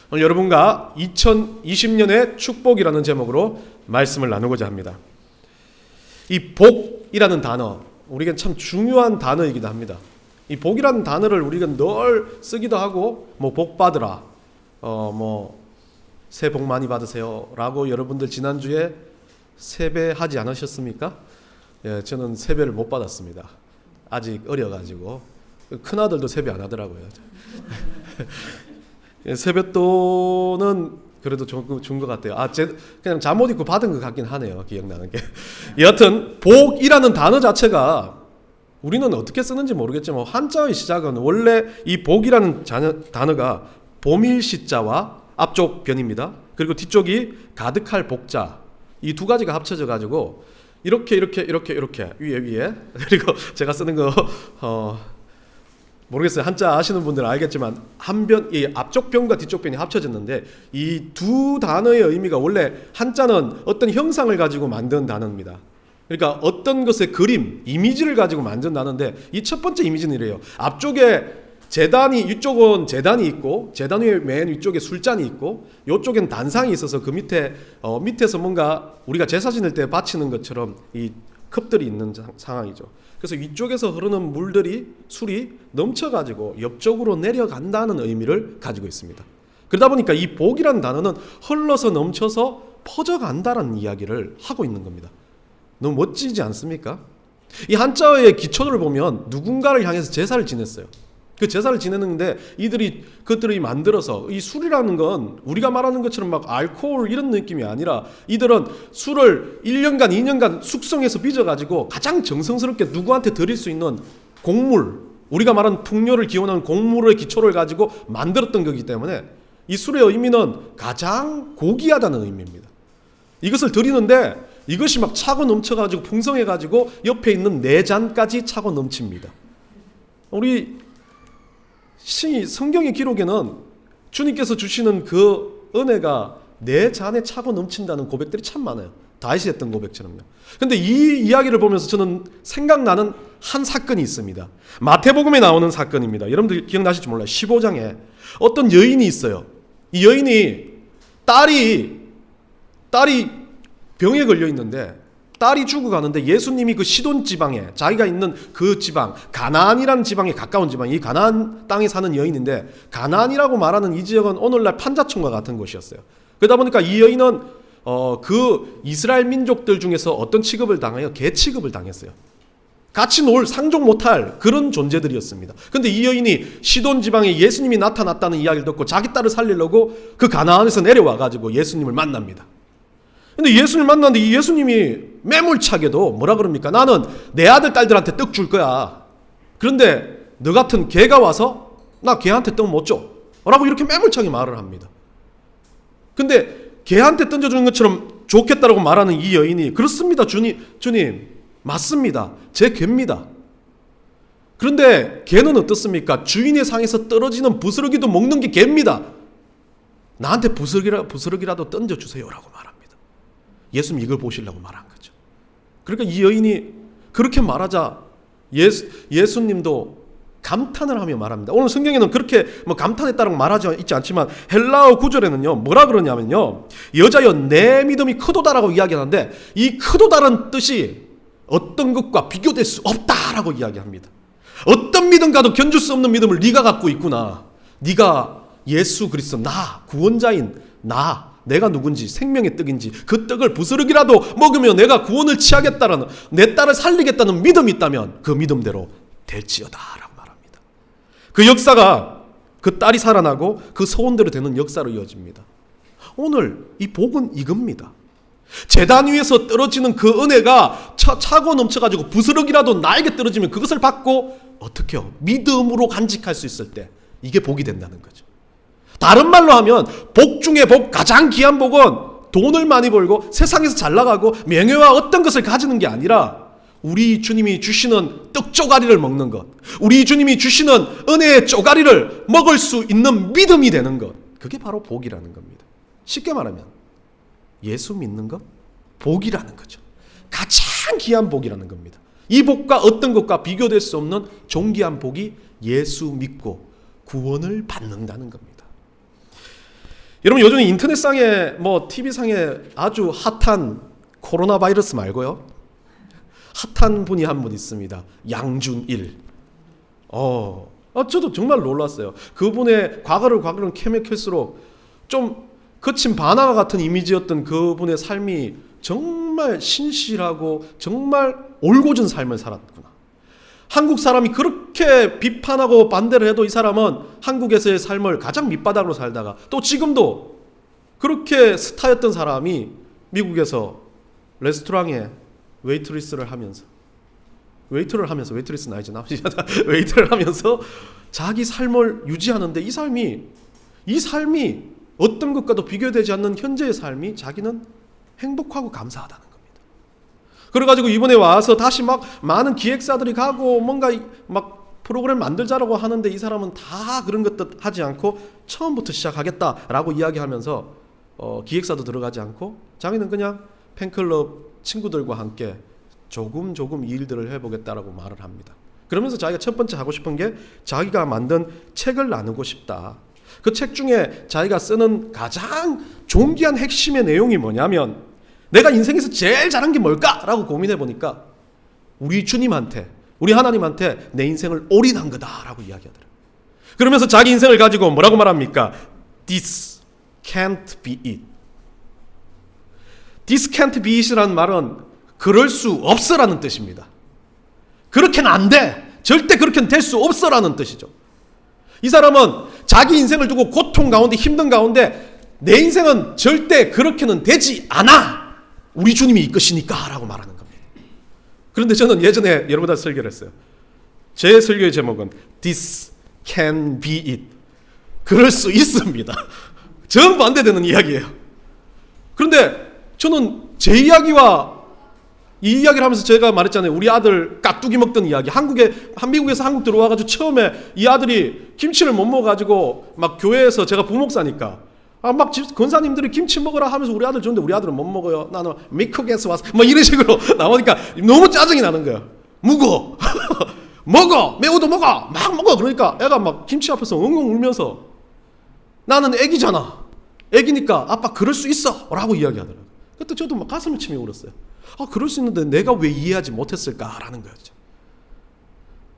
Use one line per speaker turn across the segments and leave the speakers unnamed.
오늘 여러분과 2020년의 축복이라는 제목으로 말씀을 나누고자 합니다. 이 복이라는 단어, 우리에게 참 중요한 단어이기도 합니다. 이 복이라는 단어를 우리가 늘 쓰기도 하고, 복 받으라, 새해 복 많이 받으세요 라고 여러분들 지난주에 세배하지 않으셨습니까? 예, 저는 세배를 못 받았습니다. 아직 어려가지고. 큰아들도 세배 안 하더라고요. 세뱃돈은 그래도 준 것 같아요. 그냥 잠옷 입고 받은 것 같긴 하네요. 기억나는 게. 여하튼 복이라는 단어 자체가 우리는 어떻게 쓰는지 모르겠지만 한자의 시작은 원래 이 복이라는 단어가 보밀시자와 앞쪽 변입니다. 그리고 뒤쪽이 가득할 복자, 이 두 가지가 합쳐져 가지고 이렇게 위에 그리고 제가 쓰는 거 모르겠어요. 한자 아시는 분들은 알겠지만 이 앞쪽 변과 뒤쪽 변이 합쳐졌는데 이 두 단어의 의미가 원래 한자는 어떤 형상을 가지고 만든 단어입니다. 그러니까 어떤 것의 그림, 이미지를 가지고 만든 단어인데 이 첫 번째 이미지는 이래요. 앞쪽에 이쪽은 재단이 있고 재단 위에 맨 위쪽에 술잔이 있고 이쪽엔 단상이 있어서 그 밑에서 뭔가 우리가 제사 지낼 때 바치는 것처럼 이 컵들이 있는 상황이죠. 그래서 위쪽에서 흐르는 술이 넘쳐가지고 옆쪽으로 내려간다는 의미를 가지고 있습니다. 그러다 보니까 이 복이라는 단어는 흘러서 넘쳐서 퍼져간다는 이야기를 하고 있는 겁니다. 너무 멋지지 않습니까? 이 한자어의 기초를 보면 누군가를 향해서 제사를 지냈어요. 그 제사를 지내는데 그들이 만들어서 이 술이라는 건 우리가 말하는 것처럼 막 알코올 이런 느낌이 아니라 이들은 술을 1년간 2년간 숙성해서 빚어가지고 가장 정성스럽게 누구한테 드릴 수 있는 곡물, 우리가 말하는 풍요를 기원하는 곡물의 기초를 가지고 만들었던 거기 때문에 이 술의 의미는 가장 고귀하다는 의미입니다. 이것을 드리는데 이것이 막 차고 넘쳐가지고 풍성해가지고 옆에 있는 4잔까지 차고 넘칩니다. 우리 성경의 기록에는 주님께서 주시는 그 은혜가 4잔에 차고 넘친다는 고백들이 참 많아요. 다윗이 했던 고백처럼요. 그런데 이 이야기를 보면서 저는 생각나는 한 사건이 있습니다. 마태복음에 나오는 사건입니다. 여러분들 기억나실지 몰라요. 15장에 어떤 여인이 있어요. 이 여인이 딸이 병에 걸려 있는데 딸이 죽어가는데 예수님이 그 시돈 지방에 자기가 있는 그 지방 가나안이라는 지방에 가까운 지방, 이 가나안 땅에 사는 여인인데 가나안이라고 말하는 이 지역은 오늘날 판자촌과 같은 곳이었어요. 그러다 보니까 이 여인은 그 이스라엘 민족들 중에서 어떤 취급을 당하여 개 취급을 당했어요. 같이 상종 못할 그런 존재들이었습니다. 그런데 이 여인이 시돈 지방에 예수님이 나타났다는 이야기를 듣고 자기 딸을 살리려고 그 가나안에서 내려와가지고 예수님을 만납니다. 근데 예수님을 만났는데 이 예수님이 매몰차게도 뭐라 그럽니까? 나는 내 아들 딸들한테 떡 줄 거야. 그런데 너 같은 개가 와서 나 개한테 떡 못 줘 라고 이렇게 매몰차게 말을 합니다. 근데 개한테 던져주는 것처럼 좋겠다라고 말하는 이 여인이 그렇습니다. 주님 맞습니다. 제 개입니다. 그런데 개는 어떻습니까? 주인의 상에서 떨어지는 부스러기도 먹는 게 개입니다. 나한테 부스러기라도 던져주세요 라고 말합니다. 예수님 이걸 보시려고 말한 거죠. 그러니까 이 여인이 그렇게 말하자 예수님도 감탄을 하며 말합니다. 오늘 성경에는 그렇게 감탄했다고 말하지 있지 않지만 헬라어 구절에는요 뭐라 그러냐면요 여자여 내 믿음이 크도다라고 이야기하는데 이 크도다라는 뜻이 어떤 것과 비교될 수 없다라고 이야기합니다. 어떤 믿음과도 견줄 수 없는 믿음을 네가 갖고 있구나. 네가 예수 그리스도 나 구원자인 내가 누군지 생명의 떡인지 그 떡을 부스러기라도 먹으면 내가 구원을 취하겠다라는 내 딸을 살리겠다는 믿음이 있다면 그 믿음대로 될지어다 라고 말합니다. 그 역사가 그 딸이 살아나고 그 소원대로 되는 역사로 이어집니다. 오늘 이 복은 이겁니다. 제단 위에서 떨어지는 그 은혜가 차고 넘쳐가지고 부스러기라도 나에게 떨어지면 그것을 받고 어떻게 해요? 믿음으로 간직할 수 있을 때 이게 복이 된다는 거죠. 다른 말로 하면 복 중에 복, 가장 귀한 복은 돈을 많이 벌고 세상에서 잘 나가고 명예와 어떤 것을 가지는 게 아니라 우리 주님이 주시는 떡 쪼가리를 먹는 것, 우리 주님이 주시는 은혜의 쪼가리를 먹을 수 있는 믿음이 되는 것, 그게 바로 복이라는 겁니다. 쉽게 말하면 예수 믿는 것, 복이라는 거죠. 가장 귀한 복이라는 겁니다. 이 복과 어떤 것과 비교될 수 없는 존귀한 복이 예수 믿고 구원을 받는다는 겁니다. 여러분 요즘 인터넷상에 TV상에 아주 핫한 코로나 바이러스 말고요, 핫한 분이 한 분 있습니다. 양준일. 저도 정말 놀랐어요. 그분의 과거를 캐면 캘수록 좀 거친 바나나 같은 이미지였던 그분의 삶이 정말 신실하고 정말 올곧은 삶을 살았구나. 한국 사람이 그렇게 비판하고 반대를 해도 이 사람은 한국에서의 삶을 가장 밑바닥으로 살다가 또 지금도 그렇게 스타였던 사람이 미국에서 레스토랑에 웨이트리스를 하면서 웨이트를 하면서 웨이트리스는 아니잖아. 웨이트를 하면서 자기 삶을 유지하는데 이 삶이 어떤 것과도 비교되지 않는 현재의 삶이 자기는 행복하고 감사하다는 겁니다. 그래가지고 이번에 와서 다시 막 많은 기획사들이 가고 뭔가 막 프로그램 만들자라고 하는데 이 사람은 다 그런 것도 하지 않고 처음부터 시작하겠다라고 이야기하면서 기획사도 들어가지 않고 자기는 그냥 팬클럽 친구들과 함께 조금 이 일들을 해보겠다라고 말을 합니다. 그러면서 자기가 첫 번째 하고 싶은 게 자기가 만든 책을 나누고 싶다. 그 책 중에 자기가 쓰는 가장 존귀한 핵심의 내용이 뭐냐면 내가 인생에서 제일 잘한 게 뭘까라고 고민해 보니까 우리 주님한테, 우리 하나님한테 내 인생을 올인한 거다라고 이야기하더라고요. 그러면서 자기 인생을 가지고 뭐라고 말합니까? This can't be it. This can't be it이라는 말은 그럴 수 없어라는 뜻입니다. 그렇게는 안 돼. 절대 그렇게는 될 수 없어라는 뜻이죠. 이 사람은 자기 인생을 두고 고통 가운데 힘든 가운데 내 인생은 절대 그렇게는 되지 않아. 우리 주님이 이끄시니까 라고 말하는 겁니다. 그런데 저는 예전에 여러분들 설교를 했어요. 제 설교의 제목은 This can be it. 그럴 수 있습니다. 정반대되는 이야기예요. 그런데 저는 제 이야기와 이 이야기를 하면서 제가 말했잖아요. 우리 아들 깍두기 먹던 이야기. 미국에서 한국 들어와가지고 처음에 이 아들이 김치를 못 먹어가지고 막 교회에서 제가 부목사니까 막 권사님들이 김치 먹으라 하면서 우리 아들 주는데 우리 아들은 못 먹어요. 나는 미국에서 왔어. 막 이런 식으로 나오니까 너무 짜증이 나는 거야. 묵어. 먹어. 매우도 먹어. 막 먹어. 그러니까 애가 막 김치 앞에서 엉엉 울면서 나는 애기잖아. 애기니까 아빠 그럴 수 있어. 라고 이야기하더라고요. 그때 저도 막 가슴을 치며 울었어요. 그럴 수 있는데 내가 왜 이해하지 못했을까라는 거였죠.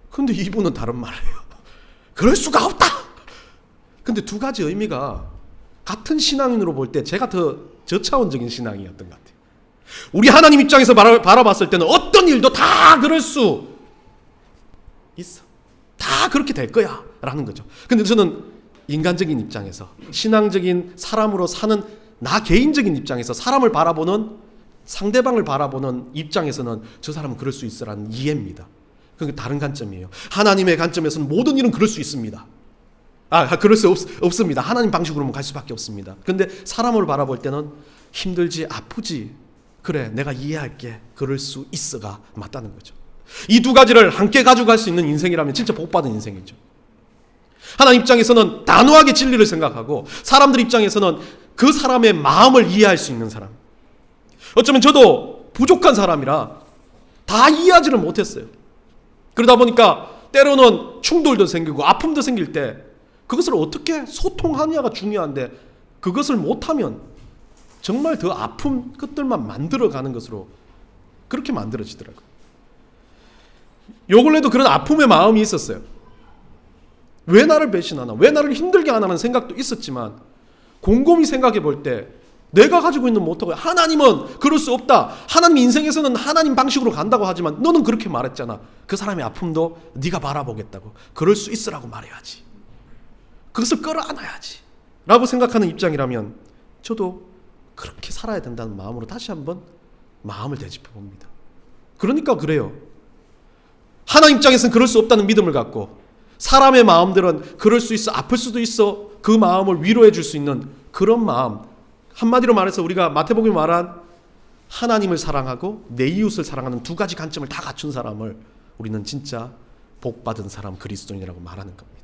근데 이분은 다른 말을 해요. 그럴 수가 없다. 근데 두 가지 의미가 같은 신앙인으로 볼 때 제가 더 저차원적인 신앙이었던 것 같아요. 우리 하나님 입장에서 바라봤을 때는 어떤 일도 다 그럴 수 있어. 다 그렇게 될 거야 라는 거죠. 근데 저는 인간적인 입장에서 신앙적인 사람으로 사는 나 개인적인 입장에서 사람을 바라보는 상대방을 바라보는 입장에서는 저 사람은 그럴 수 있어라는 이해입니다. 그게 다른 관점이에요. 하나님의 관점에서는 모든 일은 그럴 수 있습니다. 그럴 수 없습니다. 하나님 방식으로만 갈 수밖에 없습니다. 그런데 사람을 바라볼 때는 힘들지, 아프지, 그래 내가 이해할게, 그럴 수 있어가 맞다는 거죠. 이 두 가지를 함께 가져갈 수 있는 인생이라면 진짜 복받은 인생이죠. 하나님 입장에서는 단호하게 진리를 생각하고 사람들 입장에서는 그 사람의 마음을 이해할 수 있는 사람. 어쩌면 저도 부족한 사람이라 다 이해하지를 못했어요. 그러다 보니까 때로는 충돌도 생기고 아픔도 생길 때 그것을 어떻게 소통하느냐가 중요한데 그것을 못하면 정말 더 아픈 것들만 만들어가는 것으로 그렇게 만들어지더라고요. 요 근래도 그런 아픔의 마음이 있었어요. 왜 나를 배신하나? 왜 나를 힘들게 하나는 생각도 있었지만 곰곰이 생각해 볼 때 내가 가지고 있는 모토가 하나님은 그럴 수 없다. 하나님 인생에서는 하나님 방식으로 간다고 하지만 너는 그렇게 말했잖아. 그 사람의 아픔도 네가 바라보겠다고. 그럴 수 있으라고 말해야지. 그것을 끌어안아야지 라고 생각하는 입장이라면 저도 그렇게 살아야 된다는 마음으로 다시 한번 마음을 되짚어 봅니다. 그러니까 그래요. 하나님 입장에서는 그럴 수 없다는 믿음을 갖고 사람의 마음들은 그럴 수 있어, 아플 수도 있어, 그 마음을 위로해 줄 수 있는 그런 마음. 한마디로 말해서 우리가 마태복음에 말한 하나님을 사랑하고 내 이웃을 사랑하는 두 가지 관점을 다 갖춘 사람을 우리는 진짜 복받은 사람, 그리스도인이라고 말하는 겁니다.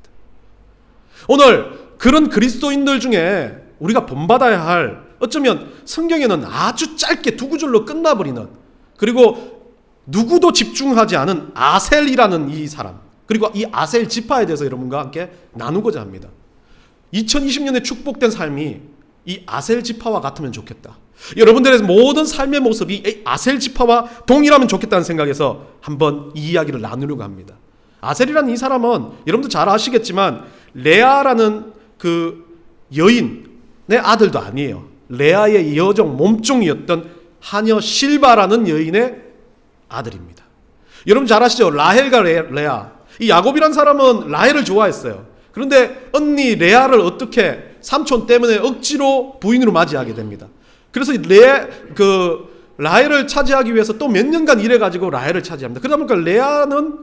오늘 그런 그리스도인들 중에 우리가 본받아야 할, 어쩌면 성경에는 아주 짧게 두 구절로 끝나버리는, 그리고 누구도 집중하지 않은 아셀이라는 이 사람, 그리고 이 아셀 지파에 대해서 여러분과 함께 나누고자 합니다. 2020년에 축복된 삶이 이 아셀 지파와 같으면 좋겠다. 여러분들의 모든 삶의 모습이 이 아셀 지파와 동일하면 좋겠다는 생각에서 한번 이 이야기를 나누려고 합니다. 아셀이라는 이 사람은 여러분들 잘 아시겠지만 레아라는 그 여인의 아들도 아니에요. 레아의 여종 몸종이었던 하녀 실바라는 여인의 아들입니다. 여러분 잘 아시죠? 라헬과 레아. 이 야곱이란 사람은 라헬을 좋아했어요. 그런데 언니 레아를 어떻게 삼촌 때문에 억지로 부인으로 맞이하게 됩니다. 그래서 라헬을 차지하기 위해서 또 몇 년간 일해가지고 라헬을 차지합니다. 그러다 보니까 레아는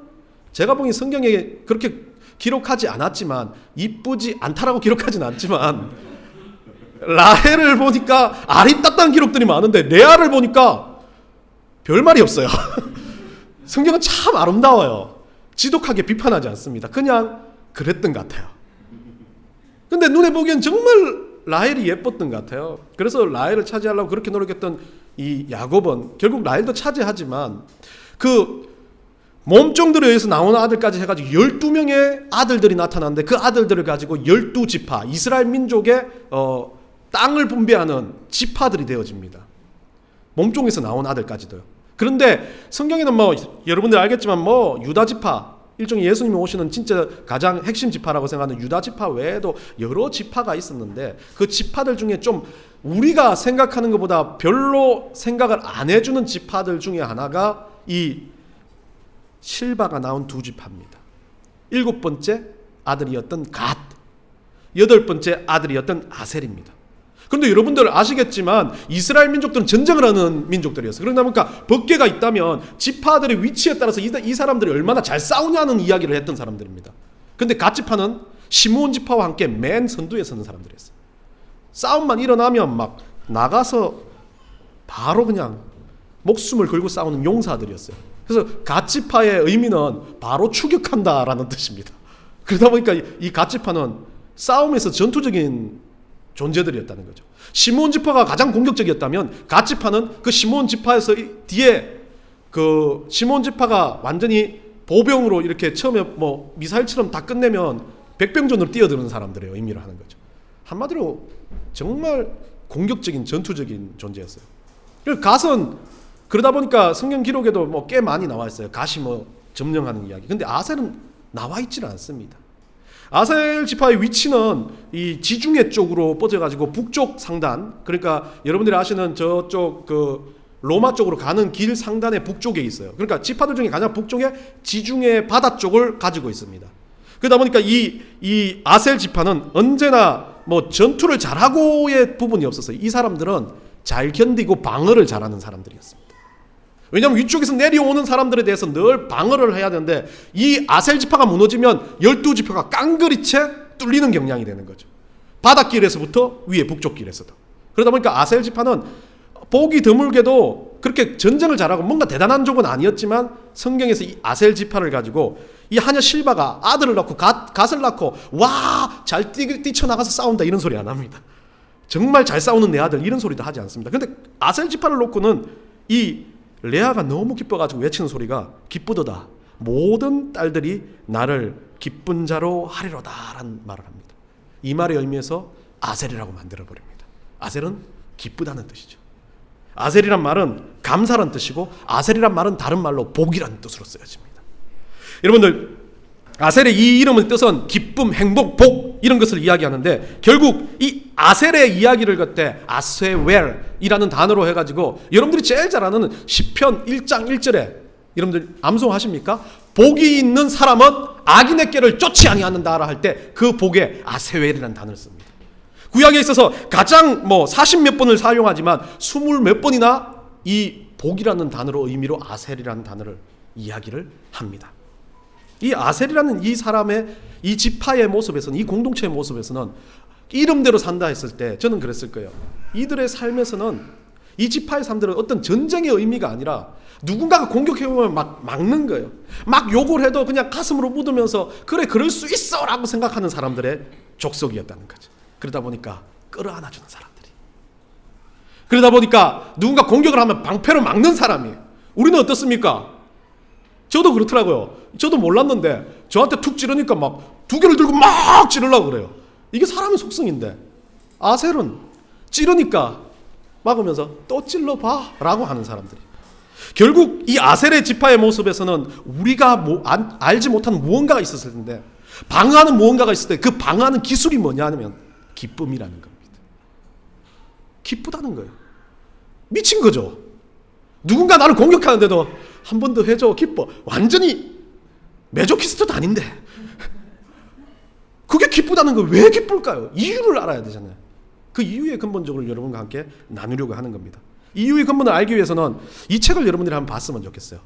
제가 보기엔 성경에 그렇게 기록하지 않았지만, 이쁘지 않다라고 기록하진 않지만, 라헬을 보니까 아리따따한 기록들이 많은데 레아를 보니까 별말이 없어요. 성경은 참 아름다워요. 지독하게 비판하지 않습니다. 그냥 그랬던 것 같아요. 근데 눈에 보기엔 정말 라헬이 예뻤던 것 같아요. 그래서 라헬을 차지하려고 그렇게 노력했던 이 야곱은 결국 라헬도 차지하지만 그 몸종들에 의해서 나오는 아들까지 해가지고 12명의 아들들이 나타났는데 그 아들들을 가지고 12지파 이스라엘 민족의 땅을 분배하는 지파들이 되어집니다. 몸종에서 나온 아들까지도요. 그런데 성경에는 여러분들 알겠지만 유다 지파, 일종의 예수님이 오시는 진짜 가장 핵심 지파라고 생각하는 유다 지파 외에도 여러 지파가 있었는데, 그 지파들 중에 좀 우리가 생각하는 것보다 별로 생각을 안 해주는 지파들 중에 하나가 이 실바가 나온 두 지파입니다. 7번째 아들이었던 갓, 8번째 아들이었던 아셀입니다. 그런데 여러분들 아시겠지만 이스라엘 민족들은 전쟁을 하는 민족들이었어요. 그러다 보니까 법궤가 있다면 지파들의 위치에 따라서 이 사람들이 얼마나 잘 싸우냐는 이야기를 했던 사람들입니다. 그런데 갓 지파는 시므온 지파와 함께 맨 선두에 서는 사람들이었어요. 싸움만 일어나면 막 나가서 바로 그냥 목숨을 걸고 싸우는 용사들이었어요. 그래서 갓 지파의 의미는 바로 추격한다라는 뜻입니다. 그러다 보니까 이 갓 지파는 싸움에서 전투적인 존재들이었다는 거죠. 시므온 지파가 가장 공격적이었다면 갓 지파는 그 시므온 지파에서 뒤에 그 시므온 지파가 완전히 보병으로 이렇게 처음에 미사일처럼 다 끝내면 백병전으로 뛰어드는 사람들의 의미를 하는 거죠. 한마디로 정말 공격적인 전투적인 존재였어요. 그리고 갓은 그러다 보니까 성경 기록에도 꽤 많이 나와 있어요. 갓이 점령하는 이야기. 근데 아셀은 나와 있지는 않습니다. 아셀 지파의 위치는 이 지중해 쪽으로 뻗어가지고 북쪽 상단, 그러니까 여러분들이 아시는 저쪽 그 로마 쪽으로 가는 길 상단의 북쪽에 있어요. 그러니까 지파들 중에 가장 북쪽에 지중해 바다 쪽을 가지고 있습니다. 그러다 보니까 이 아셀 지파는 언제나 전투를 잘하고의 부분이 없었어요. 이 사람들은 잘 견디고 방어를 잘하는 사람들이었습니다. 왜냐하면 위쪽에서 내려오는 사람들에 대해서 늘 방어를 해야 되는데, 이 아셀 지파가 무너지면 12지파가 깡그리채 뚫리는 경향이 되는 거죠. 바닷길에서부터 위에 북쪽 길에서도. 그러다 보니까 아셀 지파는 보기 드물게도 그렇게 전쟁을 잘하고 뭔가 대단한 족은 아니었지만, 성경에서 이 아셀 지파를 가지고 이 하녀 실바가 아들을 낳고 갓을 낳고 잘 뛰쳐나가서 싸운다 이런 소리 안 합니다. 정말 잘 싸우는 내 아들 이런 소리도 하지 않습니다. 근데 아셀 지파를 놓고는 이 레아가 너무 기뻐가지고 외치는 소리가 기쁘도다. 모든 딸들이 나를 기쁜 자로 하리로다 라는 말을 합니다. 이 말의 의미에서 아셀이라고 만들어버립니다. 아셀은 기쁘다는 뜻이죠. 아셀이란 말은 감사란 뜻이고, 아셀이란 말은 다른 말로 복이라는 뜻으로 쓰여집니다. 여러분들, 아셀의 이 이름의 뜻은 기쁨, 행복, 복 이런 것을 이야기하는데, 결국 이 아셀의 이야기를 걷대 아세웰이라는 단어로 해가지고 여러분들이 제일 잘 아는 시편 1장 1절에 여러분들 암송하십니까? 복이 있는 사람은 악인의 꾀를 쫓지 아니하는다라 할 때 그 복에 아세웰이라는 단어를 씁니다. 구약에 있어서 가장 40몇 번을 사용하지만 20몇 번이나 이 복이라는 단어로 의미로 아셀이라는 단어를 이야기를 합니다. 이 아셀이라는 이 사람의 이 지파의 모습에서는, 이 공동체의 모습에서는 이름대로 산다 했을 때 저는 그랬을 거예요. 이들의 삶에서는, 이 지파의 삶들은 어떤 전쟁의 의미가 아니라 누군가가 공격해오면 막 막는 거예요. 막 욕을 해도 그냥 가슴으로 묻으면서 그래 그럴 수 있어 라고 생각하는 사람들의 족속이었다는 거죠. 그러다 보니까 끌어안아주는 사람들이, 그러다 보니까 누군가 공격을 하면 방패로 막는 사람이에요. 우리는 어떻습니까? 저도 그렇더라고요. 저도 몰랐는데 저한테 툭 찌르니까 막 두 개를 들고 막 찌르려고 그래요. 이게 사람의 속성인데, 아셀은 찌르니까 막으면서 또 찔러봐 라고 하는 사람들이. 결국 이 아셀의 지파의 모습에서는 우리가 알지 못한 무언가가 있었을 텐데, 방어하는 무언가가 있을 때 그 방어하는 기술이 뭐냐 하면 기쁨이라는 겁니다. 기쁘다는 거예요. 미친 거죠. 누군가 나를 공격하는데도 한 번 더 해줘, 기뻐. 완전히 메조키스트도 아닌데 그게 기쁘다는 거예요. 왜 기쁠까요? 이유를 알아야 되잖아요. 그 이유의 근본적으로 여러분과 함께 나누려고 하는 겁니다. 이유의 근본을 알기 위해서는 이 책을 여러분들이 한번 봤으면 좋겠어요.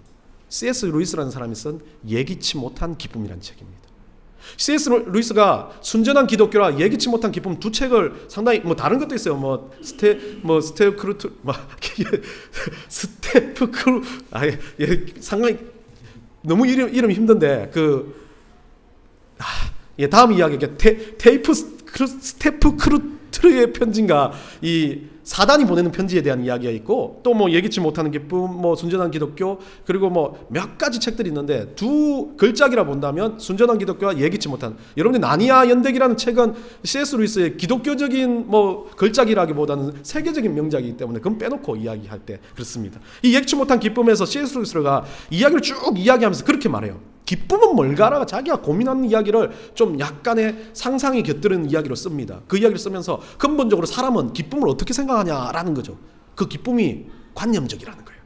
C.S. 루이스라는 사람이 쓴 예기치 못한 기쁨이라는 책입니다. C.S. 루이스가 순전한 기독교라 예기치 못한 기쁨 두 책을 상당히 다른 것도 있어요. 상당히 너무 이름이 힘든데 다음 이야기 스테프 크루트의 편지인가, 이 사단이 보내는 편지에 대한 이야기가 있고, 또 예기치 못하는 기쁨, 순전한 기독교, 그리고 몇 가지 책들이 있는데, 두 글자기라 본다면 순전한 기독교와 예기치 못한, 여러분들 나니아 연대기라는 책은 C.S. 루이스의 기독교적인 글자기라기보다는 세계적인 명작이기 때문에 그건 빼놓고 이야기할 때 그렇습니다. 이 예기치 못한 기쁨에서 C.S. 루이스가 이야기를 쭉 이야기하면서 그렇게 말해요. 기쁨은 뭘까라고 자기가 고민하는 이야기를 좀 약간의 상상이 곁들이는 이야기로 씁니다. 그 이야기를 쓰면서 근본적으로 사람은 기쁨을 어떻게 생각하냐라는 거죠. 그 기쁨이 관념적이라는 거예요.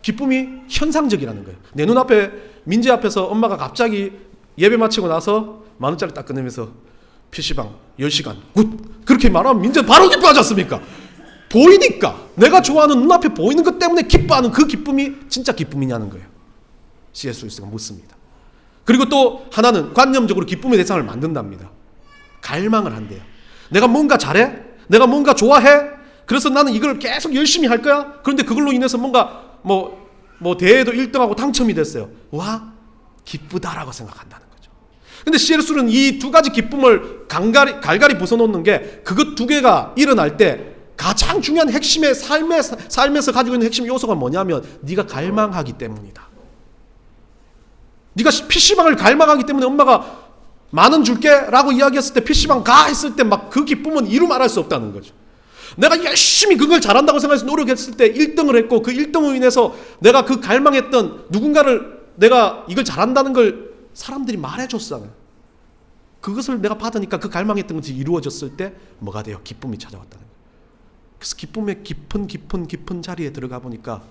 기쁨이 현상적이라는 거예요. 내 눈앞에 민재 앞에서 엄마가 갑자기 예배 마치고 나서 10,000원짜리 딱 꺼내면서 PC방 10시간 굿 그렇게 말하면 민재 바로 기뻐하지 않습니까? 보이니까, 내가 좋아하는 눈앞에 보이는 것 때문에 기뻐하는 그 기쁨이 진짜 기쁨이냐는 거예요. C.S. 루이스가 묻습니다. 그리고 또 하나는 관념적으로 기쁨의 대상을 만든답니다. 갈망을 한대요. 내가 뭔가 잘해? 내가 뭔가 좋아해? 그래서 나는 이걸 계속 열심히 할 거야? 그런데 그걸로 인해서 뭔가 대회도 1등하고 당첨이 됐어요. 와, 기쁘다라고 생각한다는 거죠. 근데 C.S.는 이 두 가지 기쁨을 갈갈이 부숴놓는 게, 그것 두 개가 일어날 때 가장 중요한 핵심의 삶에서 가지고 있는 핵심 요소가 뭐냐면 네가 갈망하기 때문이다. 네가 PC방을 갈망하기 때문에 엄마가 10,000원 줄게 라고 이야기했을 때 PC방 가 했을 때 그 기쁨은 이루 말할 수 없다는 거죠. 내가 열심히 그걸 잘한다고 생각해서 노력했을 때 1등을 했고, 그 1등으로 인해서 내가 그 갈망했던 누군가를, 내가 이걸 잘한다는 걸 사람들이 말해줬잖아요. 그것을 내가 받으니까 그 갈망했던 것이 이루어졌을 때 뭐가 돼요? 기쁨이 찾아왔다는 거예요. 그래서 기쁨의 깊은 자리에 들어가 보니까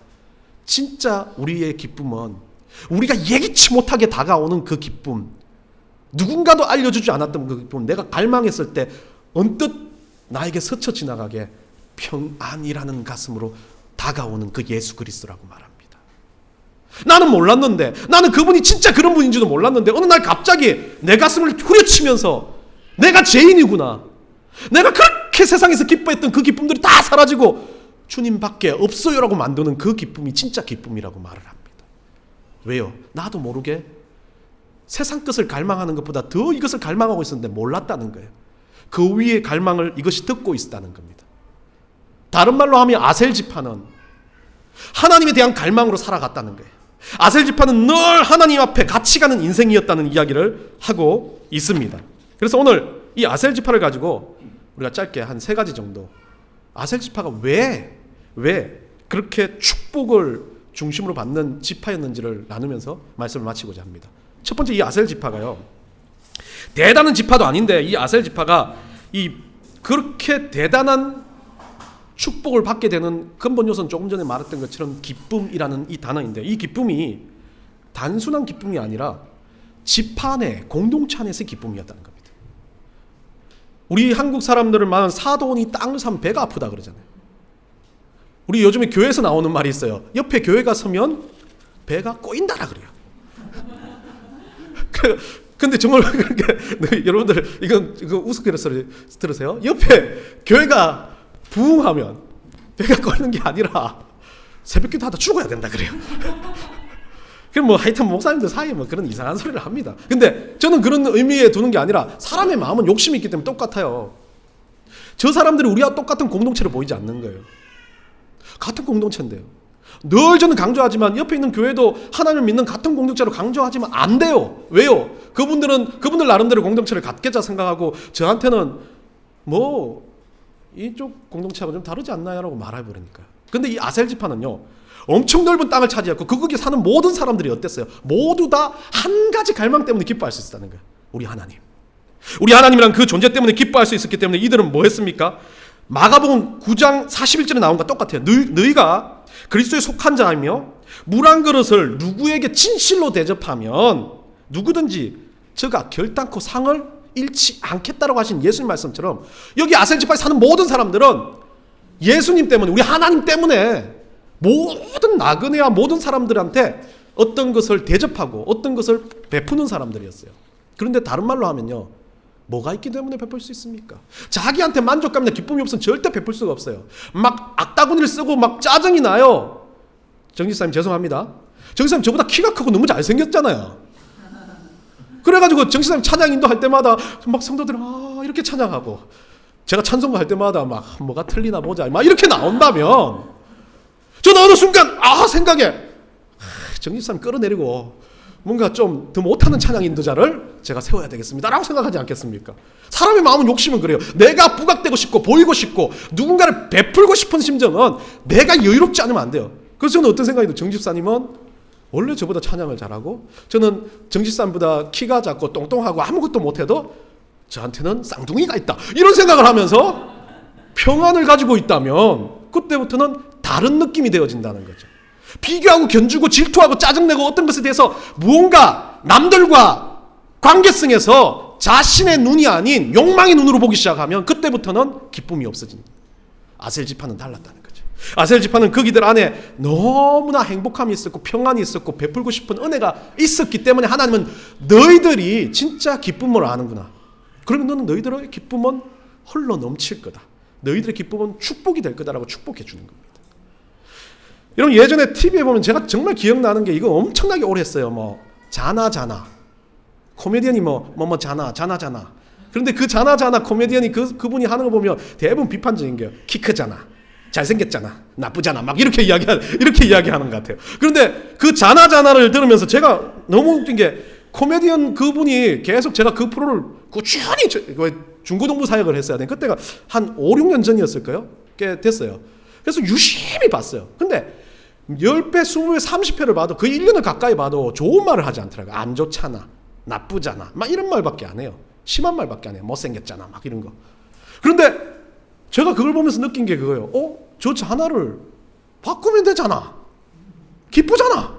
진짜 우리의 기쁨은 우리가 예기치 못하게 다가오는 그 기쁨, 누군가도 알려주지 않았던 그 기쁨, 내가 갈망했을 때 언뜻 나에게 스쳐 지나가게 평안이라는 가슴으로 다가오는 그 예수 그리스도라고 말합니다. 나는 몰랐는데, 나는 그분이 진짜 그런 분인지도 몰랐는데 어느 날 갑자기 내 가슴을 후려치면서 내가 죄인이구나, 내가 그렇게 세상에서 기뻐했던 그 기쁨들이 다 사라지고 주님밖에 없어요라고 만드는 그 기쁨이 진짜 기쁨이라고 말을 합니다. 왜요? 나도 모르게 세상 것을 갈망하는 것보다 더 이것을 갈망하고 있었는데 몰랐다는 거예요. 그 위에 갈망을 이것이 듣고 있었다는 겁니다. 다른 말로 하면 아셀 지파는 하나님에 대한 갈망으로 살아갔다는 거예요. 아셀 지파는 늘 하나님 앞에 같이 가는 인생이었다는 이야기를 하고 있습니다. 그래서 오늘 이 아셀 지파를 가지고 우리가 짧게 한 3가지 정도, 아셀 지파가 왜 그렇게 축복을 중심으로 받는 지파였는지를 나누면서 말씀을 마치고자 합니다. 첫 번째, 이 아셀 지파가요, 대단한 지파도 아닌데 이 아셀 지파가 그렇게 대단한 축복을 받게 되는 근본 요소는 조금 전에 말했던 것처럼 기쁨이라는 이 단어인데, 이 기쁨이 단순한 기쁨이 아니라 지파 내, 공동체 안에서의 기쁨이었다는 겁니다. 우리 한국 사람들을 말하는 사돈이 땅을 사면 배가 아프다 그러잖아요. 우리 요즘에 교회에서 나오는 말이 있어요. 옆에 교회가 서면 배가 꼬인다라 그래요. 근데 정말 여러분들 이건 우스갯소리라서 들으세요. 옆에 교회가 부흥하면 배가 꼬이는 게 아니라 새벽기도 하다 죽어야 된다 그래요. 그럼 하여튼 목사님들 사이에 그런 이상한 소리를 합니다. 근데 저는 그런 의미에 두는 게 아니라 사람의 마음은 욕심이 있기 때문에 똑같아요. 저 사람들이 우리와 똑같은 공동체를 보이지 않는 거예요. 같은 공동체인데요. 늘 저는 강조하지만 옆에 있는 교회도 하나님을 믿는 같은 공동체로 강조하지만 안 돼요. 왜요? 그분들 나름대로 공동체를 갖겠자 생각하고 저한테는 이쪽 공동체하고 좀 다르지 않나요? 라고 말해버리니까요. 근데 이 아셀 지파는요, 엄청 넓은 땅을 차지했고 거기에 사는 모든 사람들이 어땠어요? 모두 다 한 가지 갈망 때문에 기뻐할 수 있었다는 거예요. 우리 하나님. 우리 하나님이란 그 존재 때문에 기뻐할 수 있었기 때문에 이들은 뭐 했습니까? 마가복음 9장 41절에 나온 것과 똑같아요. 너희가 그리스도에 속한 자이며 물 한 그릇을 누구에게 진실로 대접하면 누구든지 저가 결단코 상을 잃지 않겠다라고 하신 예수님 말씀처럼 여기 아셀 지파에 사는 모든 사람들은 예수님 때문에, 우리 하나님 때문에 모든 나그네와 모든 사람들한테 어떤 것을 대접하고 어떤 것을 베푸는 사람들이었어요. 그런데 다른 말로 하면요, 뭐가 있기 때문에 베풀 수 있습니까? 자기한테 만족감이나 기쁨이 없으면 절대 베풀 수가 없어요. 막 악다구니를 쓰고 막 짜증이 나요. 정지사님 죄송합니다. 정지사님 저보다 키가 크고 너무 잘생겼잖아요. 그래가지고 정지사님 찬양 인도할 때마다 막 성도들이 이렇게 찬양하고, 제가 찬송가 할 때마다 막 뭐가 틀리나 보자 막 이렇게 나온다면 저는 어느 순간 생각에 정지사님 끌어내리고 뭔가 좀 더 못하는 찬양 인도자를 제가 세워야 되겠습니다라고 생각하지 않겠습니까? 사람의 마음은 욕심은 그래요. 내가 부각되고 싶고 보이고 싶고 누군가를 베풀고 싶은 심정은 내가 여유롭지 않으면 안 돼요. 그래서 저는 어떤 생각이 들어요? 정집사님은 원래 저보다 찬양을 잘하고 저는 정집사님보다 키가 작고 똥똥하고 아무것도 못해도 저한테는 쌍둥이가 있다, 이런 생각을 하면서 평안을 가지고 있다면 그때부터는 다른 느낌이 되어진다는 거죠. 비교하고 견주고 질투하고 짜증내고 어떤 것에 대해서 무언가 남들과 관계성에서 자신의 눈이 아닌 욕망의 눈으로 보기 시작하면 그때부터는 기쁨이 없어진다. 아셀 지파는 달랐다는 거죠. 아셀 지파는 거기들 안에 너무나 행복함이 있었고 평안이 있었고 베풀고 싶은 은혜가 있었기 때문에 하나님은 너희들이 진짜 기쁨을 아는구나, 그러면 너는 너희들의 기쁨은 홀로 넘칠 거다, 너희들의 기쁨은 축복이 될 거다라고 축복해 주는 겁니다. 여러분, 예전에 TV에 보면 제가 정말 기억나는 게 이거 엄청나게 오래 했어요. 뭐 자나 코미디언이 자나. 그런데 그 자나 코미디언이 그분이 하는 거 보면 대부분 비판적인 게요. 키 크잖아, 잘생겼잖아, 나쁘잖아, 막 이렇게 이야기하는 것 같아요. 그런데 그 자나를 들으면서 제가 너무 웃긴 게, 코미디언 그분이 계속, 제가 그 프로를 꾸준히 중고등부 사역을 했어야 돼. 그때가 한 5, 6년 전이었을까요? 꽤 됐어요. 그래서 유심히 봤어요. 근데 10배, 20배, 30회를 봐도 그 1년을 가까이 봐도 좋은 말을 하지 않더라고요. 안 좋잖아, 나쁘잖아, 막 이런 말밖에 안 해요. 심한 말밖에 안 해요. 못생겼잖아, 막 이런 거. 그런데 제가 그걸 보면서 느낀 게 그거예요. 저 하나를 바꾸면 되잖아, 기쁘잖아,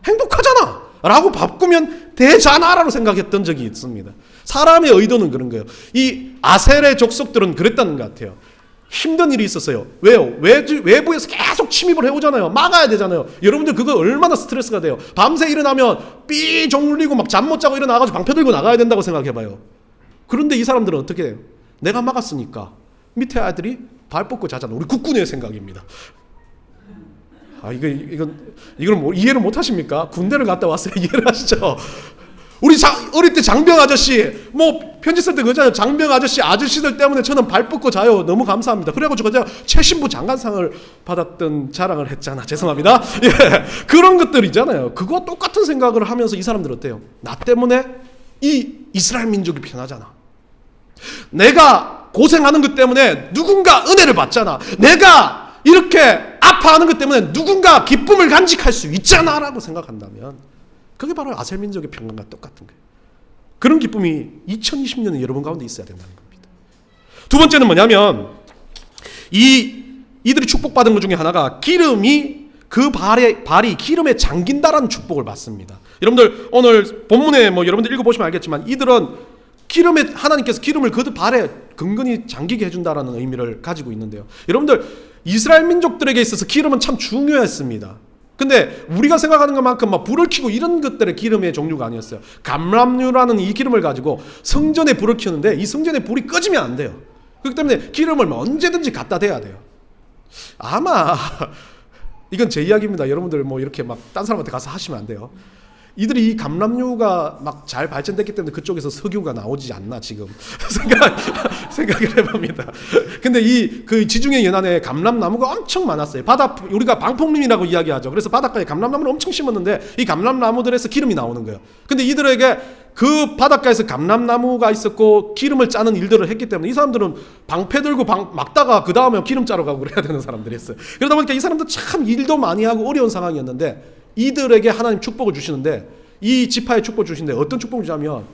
행복하잖아 라고 바꾸면 되잖아라고 생각했던 적이 있습니다. 사람의 의도는 그런 거예요. 이 아셀의 족속들은 그랬다는 것 같아요. 힘든 일이 있었어요. 왜요? 외부에서 계속 침입을 해오잖아요. 막아야 되잖아요. 여러분들 그거 얼마나 스트레스가 돼요. 밤새 일어나면 삐 졸리고 막 잠 못 자고 일어나가지고 방패 들고 나가야 된다고 생각해봐요. 그런데 이 사람들은 어떻게 해요? 내가 막았으니까 밑에 아들이 발 뻗고 자잖아. 우리 국군의 생각입니다. 이걸 뭐 이해를 못 하십니까? 군대를 갔다 왔어요. 이해를 하시죠? 우리 어릴 때 장병 아저씨, 뭐 편지 쓸 때 그러잖아요. 장병 아저씨들 때문에 저는 발 뻗고 자요. 너무 감사합니다. 그래가지고 제가 최신부 장관상을 받았던 자랑을 했잖아. 죄송합니다. 예, 그런 것들이잖아요. 그거와 똑같은 생각을 하면서 이 사람들 어때요? 나 때문에 이 이스라엘 민족이 편하잖아. 내가 고생하는 것 때문에 누군가 은혜를 받잖아. 내가 이렇게 아파하는 것 때문에 누군가 기쁨을 간직할 수 있잖아 라고 생각한다면 그게 바로 아셀 민족의 평강과 똑같은 거예요. 그런 기쁨이 2020년에 여러분 가운데 있어야 된다는 겁니다. 두 번째는 뭐냐면 이들이 축복받은 것 중에 하나가 기름이 그 발이 기름에 잠긴다라는 축복을 받습니다. 여러분들 오늘 본문에 뭐 여러분들 읽어보시면 알겠지만 이들은 하나님께서 기름을 그 발에 근근히 잠기게 해준다라는 의미를 가지고 있는데요. 여러분들 이스라엘 민족들에게 있어서 기름은 참 중요했습니다. 근데 우리가 생각하는 것만큼 막 불을 켜고 이런 것들의 기름의 종류가 아니었어요. 감람류라는 이 기름을 가지고 성전에 불을 켜는데 이 성전에 불이 꺼지면 안 돼요. 그렇기 때문에 기름을 언제든지 갖다 대야 돼요. 아마 이건 제 이야기입니다. 여러분들 뭐 이렇게 막 딴 사람한테 가서 하시면 안 돼요. 이들이 이 감람류가 막 잘 발전됐기 때문에 그쪽에서 석유가 나오지 않나 지금 생각을 해봅니다. 근데 그 지중해 연안에 감람나무가 엄청 많았어요. 우리가 방풍림이라고 이야기하죠. 그래서 바닷가에 감람나무를 엄청 심었는데 이 감람나무들에서 기름이 나오는 거예요. 근데 이들에게 그 바닷가에서 감람나무가 있었고 기름을 짜는 일들을 했기 때문에 이 사람들은 방패 들고 막다가 그 다음에 기름 짜러 가고 그래야 되는 사람들이었어요. 그러다 보니까 이 사람들 참 일도 많이 하고 어려운 상황이었는데 이들에게 하나님 축복을 주시는데 이 지파에 축복을 주시는데 어떤 축복을 주냐면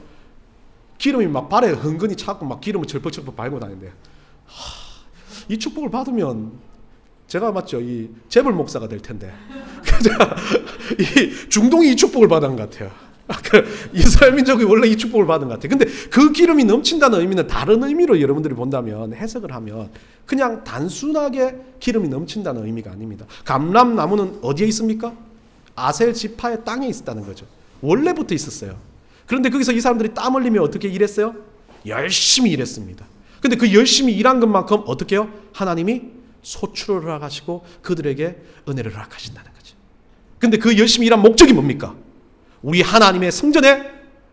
기름이 막 발에 흥건히 차고 막 기름을 철퍽철퍽 밟고 다니는데 이 축복을 받으면 제가 맞죠? 이 재벌 목사가 될 텐데 이 중동이 이 축복을 받은 것 같아요. 이스라엘 민족이 원래 이 축복을 받은 것 같아요. 근데 그 기름이 넘친다는 의미는 다른 의미로 여러분들이 본다면 해석을 하면 그냥 단순하게 기름이 넘친다는 의미가 아닙니다. 감람나무는 어디에 있습니까? 아셀 지파의 땅에 있었다는 거죠. 원래부터 있었어요. 그런데 거기서 이 사람들이 땀 흘리며 어떻게 일했어요? 열심히 일했습니다. 근데 그 열심히 일한 것만큼 어떻게 해요? 하나님이 소출을 허락하시고 그들에게 은혜를 허락하신다는 거죠. 근데 그 열심히 일한 목적이 뭡니까? 우리 하나님의 성전에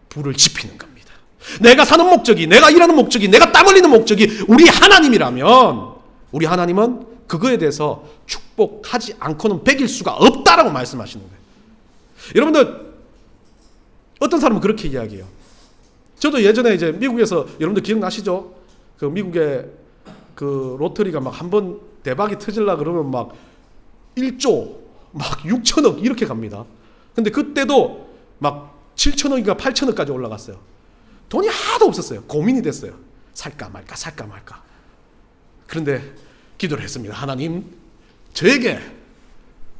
불을 지피는 겁니다. 내가 사는 목적이, 내가 일하는 목적이, 내가 땀 흘리는 목적이 우리 하나님이라면 우리 하나님은 그거에 대해서 축복하지 않고는 베길 수가 없다라고 말씀하시는 거예요. 여러분들 어떤 사람은 그렇게 이야기해요. 저도 예전에 이제 미국에서 여러분들 기억나시죠? 그 미국의 그 로터리가 막 한번 대박이 터질라 그러면 막 1조 막 6천억 이렇게 갑니다. 근데 그때도 막 7천억인가 8천억까지 올라갔어요. 돈이 하나도 없었어요. 고민이 됐어요. 살까 말까 살까 말까. 그런데 기도를 했습니다. 하나님 저에게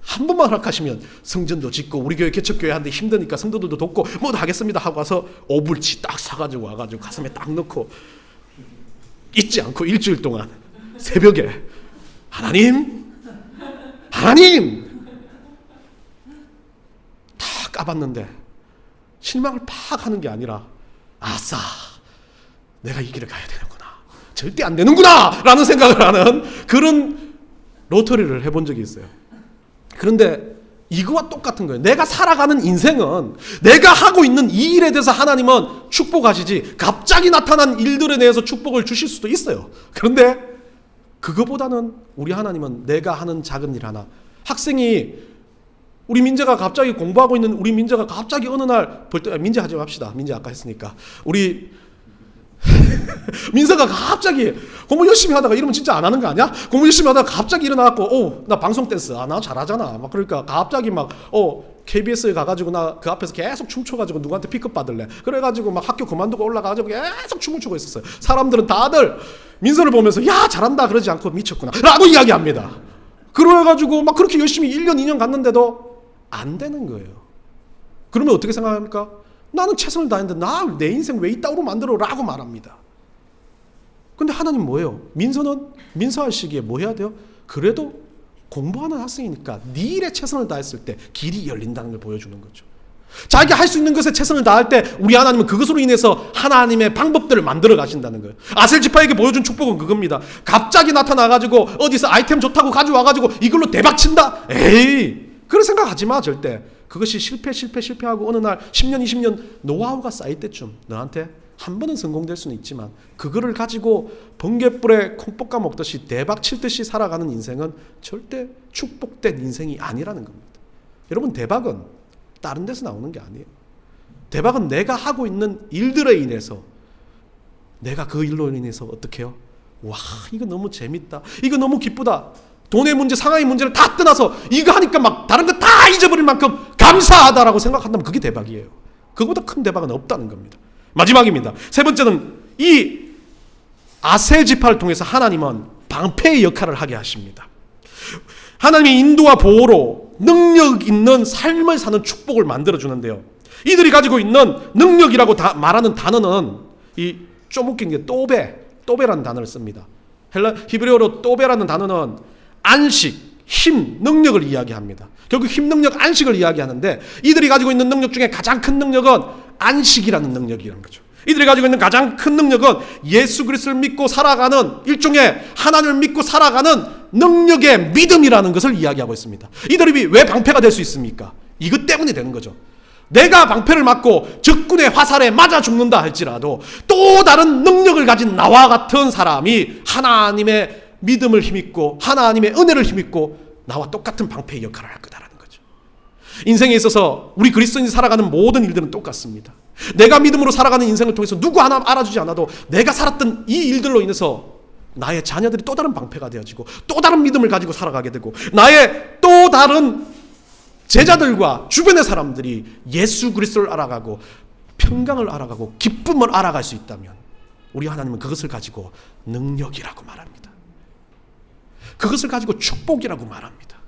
한 번만 허락하시면 성전도 짓고 우리 교회 개척교회 하는데 힘드니까 성도들도 돕고 뭐도 하겠습니다 하고 와서 오불치 딱 사가지고 와가지고 가슴에 딱 넣고 잊지 않고 일주일 동안 새벽에 하나님 다 까봤는데 실망을 팍 하는 게 아니라 아싸 내가 이 길을 가야 되는구나 절대 안 되는구나 라는 생각을 하는 그런 로터리를 해본 적이 있어요. 그런데 이거와 똑같은 거예요. 내가 살아가는 인생은 내가 하고 있는 이 일에 대해서 하나님은 축복하시지 갑자기 나타난 일들에 대해서 축복을 주실 수도 있어요. 그런데 그거보다는 우리 하나님은 내가 하는 작은 일 하나, 학생이 우리 민재가 갑자기 공부하고 있는 우리 민재가 갑자기 어느 날 민재 하지 맙시다. 민재 아까 했으니까 우리 민서가 갑자기 공부 열심히 하다가 이러면 진짜 안 하는 거 아니야? 공부 열심히 하다가 갑자기 일어나갖고 나 방송 댄스 나 잘하잖아 막 그러니까 갑자기 막 KBS에 가가지고 나 그 앞에서 계속 춤춰가지고 누구한테 픽업 받을래 그래가지고 막 학교 그만두고 올라가가지고 계속 춤을 추고 있었어요. 사람들은 다들 민서를 보면서 야 잘한다 그러지 않고 미쳤구나 라고 이야기합니다. 그래가지고 막 그렇게 열심히 1년 2년 갔는데도 안 되는 거예요. 그러면 어떻게 생각합니까? 나는 최선을 다했는데 나 내 인생 왜 이따구로 만들어 라고 말합니다. 근데 하나님 뭐예요? 민서할 시기에 뭐 해야 돼요? 그래도 공부하는 학생이니까 네 일에 최선을 다했을 때 길이 열린다는 걸 보여주는 거죠. 자기가 할 수 있는 것에 최선을 다할 때 우리 하나님은 그것으로 인해서 하나님의 방법들을 만들어 가신다는 거예요. 아셀 지파에게 보여준 축복은 그겁니다. 갑자기 나타나가지고 어디서 아이템 좋다고 가져와가지고 이걸로 대박 친다? 에이 그런 생각하지 마 절대. 그것이 실패하고 어느 날 10년 20년 노하우가 쌓일 때쯤 너한테 한 번은 성공될 수는 있지만 그거를 가지고 번갯불에 콩 볶아 먹듯이 대박 칠듯이 살아가는 인생은 절대 축복된 인생이 아니라는 겁니다. 여러분 대박은 다른 데서 나오는 게 아니에요. 대박은 내가 하고 있는 일들에 인해서 내가 그 일로 인해서 어떻게 해요? 와 이거 너무 재밌다. 이거 너무 기쁘다. 돈의 문제, 상황의 문제를 다 떠나서 이거 하니까 막 다른 거 다 잊어버릴 만큼 감사하다라고 생각한다면 그게 대박이에요. 그거보다 큰 대박은 없다는 겁니다. 마지막입니다. 세 번째는 이 아셀 지파를 통해서 하나님은 방패의 역할을 하게 하십니다. 하나님의 인도와 보호로 능력 있는 삶을 사는 축복을 만들어주는데요. 이들이 가지고 있는 능력이라고 말하는 단어는 이 좀 웃긴 게 또베라는 단어를 씁니다. 히브리어로 또베라는 단어는 안식, 힘, 능력을 이야기합니다. 결국 힘, 능력, 안식을 이야기하는데 이들이 가지고 있는 능력 중에 가장 큰 능력은 안식이라는 능력이라는 거죠. 이들이 가지고 있는 가장 큰 능력은 예수 그리스도를 믿고 살아가는 일종의 하나님을 믿고 살아가는 능력의 믿음이라는 것을 이야기하고 있습니다. 이들이 왜 방패가 될 수 있습니까? 이것 때문에 되는 거죠. 내가 방패를 맞고 적군의 화살에 맞아 죽는다 할지라도 또 다른 능력을 가진 나와 같은 사람이 하나님의 믿음을 힘입고 하나님의 은혜를 힘입고 나와 똑같은 방패의 역할을 할 거다라는 거죠. 인생에 있어서 우리 그리스도인이 살아가는 모든 일들은 똑같습니다. 내가 믿음으로 살아가는 인생을 통해서 누구 하나 알아주지 않아도 내가 살았던 이 일들로 인해서 나의 자녀들이 또 다른 방패가 되어지고 또 다른 믿음을 가지고 살아가게 되고 나의 또 다른 제자들과 주변의 사람들이 예수 그리스도를 알아가고 평강을 알아가고 기쁨을 알아갈 수 있다면 우리 하나님은 그것을 가지고 능력이라고 말합니다. 그것을 가지고 축복이라고 말합니다.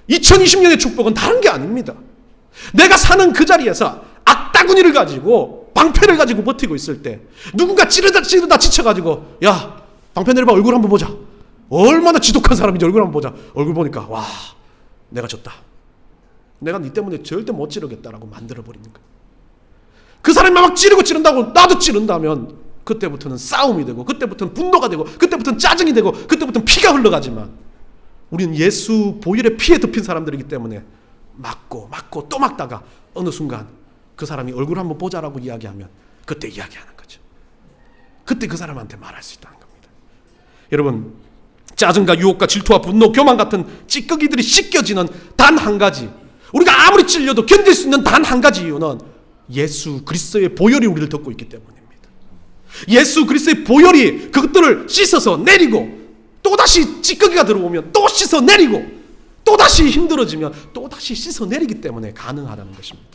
2020년의 축복은 다른 게 아닙니다. 내가 사는 그 자리에서 악다구니를 가지고 방패를 가지고 버티고 있을 때 누군가 찌르다 지쳐가지고 야 방패 내려봐 얼굴 한번 보자. 얼마나 지독한 사람인지 얼굴 한번 보자. 얼굴 보니까 와 내가 졌다. 내가 네 때문에 절대 못 찌르겠다라고 만들어버리는 거야. 그 사람이 막 찌른다고 나도 찌른다면 그때부터는 싸움이 되고 그때부터는 분노가 되고 그때부터는 짜증이 되고 그때부터는 피가 흘러가지만 우리는 예수 보혈의 피에 덮인 사람들이기 때문에 막고 또 막다가 어느 순간 그 사람이 얼굴 한번 보자라고 이야기하면 그때 이야기하는 거죠. 그때 그 사람한테 말할 수 있다는 겁니다. 여러분 짜증과 유혹과 질투와 분노, 교만 같은 찌꺼기들이 씻겨지는 단 한 가지 우리가 아무리 찔려도 견딜 수 있는 단 한 가지 이유는 예수 그리스도의 보혈이 우리를 덮고 있기 때문입니다. 예수 그리스도의 보혈이 그것들을 씻어서 내리고 또다시 찌꺼기가 들어오면 또 씻어 내리고 또다시 힘들어지면 또다시 씻어 내리기 때문에 가능하다는 것입니다.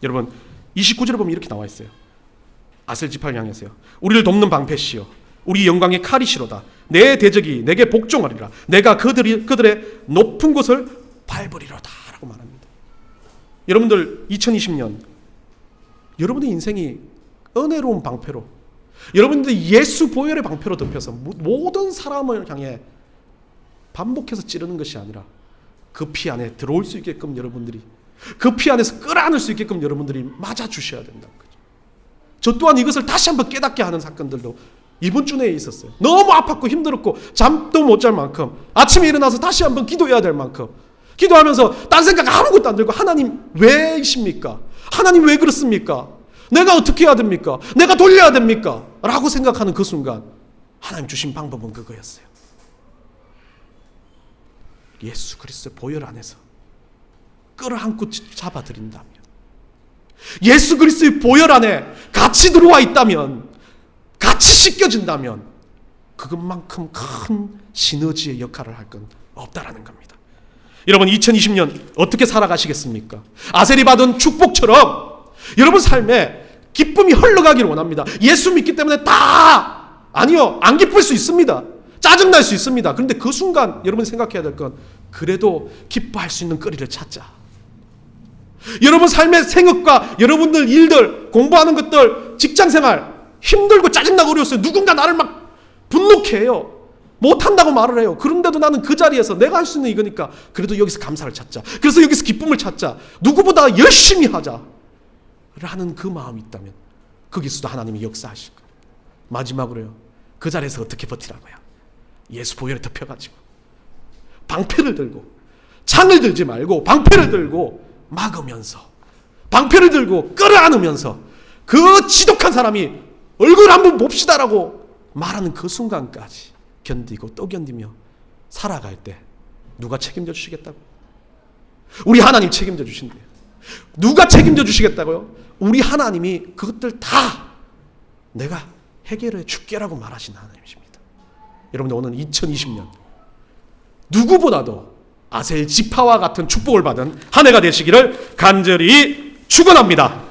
여러분 29절에 보면 이렇게 나와 있어요. 아셀 지파를 향해서요. 우리를 돕는 방패시여 우리 영광의 칼이시로다. 내 대적이 내게 복종하리라. 내가 그들의 높은 곳을 밟으리로다 라고 말합니다. 여러분들 2020년 여러분의 인생이 은혜로운 방패로 여러분들이 예수 보혈의 방패로 덮여서 모든 사람을 향해 반복해서 찌르는 것이 아니라 그 피 안에 들어올 수 있게끔 여러분들이 그 피 안에서 끌어안을 수 있게끔 여러분들이 맞아주셔야 된다는 거죠. 저 또한 이것을 다시 한번 깨닫게 하는 사건들도 이번 주 내에 있었어요. 너무 아팠고 힘들었고 잠도 못 잘 만큼 아침에 일어나서 다시 한번 기도해야 될 만큼 기도하면서 딴 생각 아무것도 안 들고 하나님 왜이십니까? 하나님 왜 그렇습니까? 내가 어떻게 해야 됩니까? 내가 돌려야 됩니까? 라고 생각하는 그 순간 하나님 주신 방법은 그거였어요. 예수 그리스도의 보혈 안에서 끌어안고 잡아드린다면 예수 그리스도의 보혈 안에 같이 들어와 있다면 같이 씻겨진다면 그것만큼 큰 시너지의 역할을 할 건 없다라는 겁니다. 여러분 2020년 어떻게 살아가시겠습니까? 아셀이 받은 축복처럼 여러분 삶에 기쁨이 흘러가기를 원합니다. 예수 믿기 때문에 아니요 안 기쁠 수 있습니다. 짜증날 수 있습니다. 그런데 그 순간 여러분이 생각해야 될 건 그래도 기뻐할 수 있는 거리를 찾자. 여러분 삶의 생업과 여러분들 일들 공부하는 것들 직장생활 힘들고 짜증나고 어려웠어요. 누군가 나를 막 분노케 해요. 못한다고 말을 해요. 그런데도 나는 그 자리에서 내가 할 수 있는 이거니까 그래도 여기서 감사를 찾자. 그래서 여기서 기쁨을 찾자. 누구보다 열심히 하자 라는 그 마음이 있다면 거기서도 하나님이 역사하실 거예요. 마지막으로요. 그 자리에서 어떻게 버티라고요? 예수 보혈에 덮여가지고 방패를 들고 창을 들지 말고 방패를 들고 막으면서 방패를 들고 끌어안으면서 그 지독한 사람이 얼굴 한번 봅시다라고 말하는 그 순간까지 견디고 또 견디며 살아갈 때 누가 책임져 주시겠다고? 우리 하나님 책임져 주신대요. 누가 책임져 주시겠다고요? 우리 하나님이 그것들 다 내가 해결해 줄게라고 말하신 하나님이십니다. 여러분들 오늘 2020년 누구보다도 아셀 지파와 같은 축복을 받은 한 해가 되시기를 간절히 축원합니다.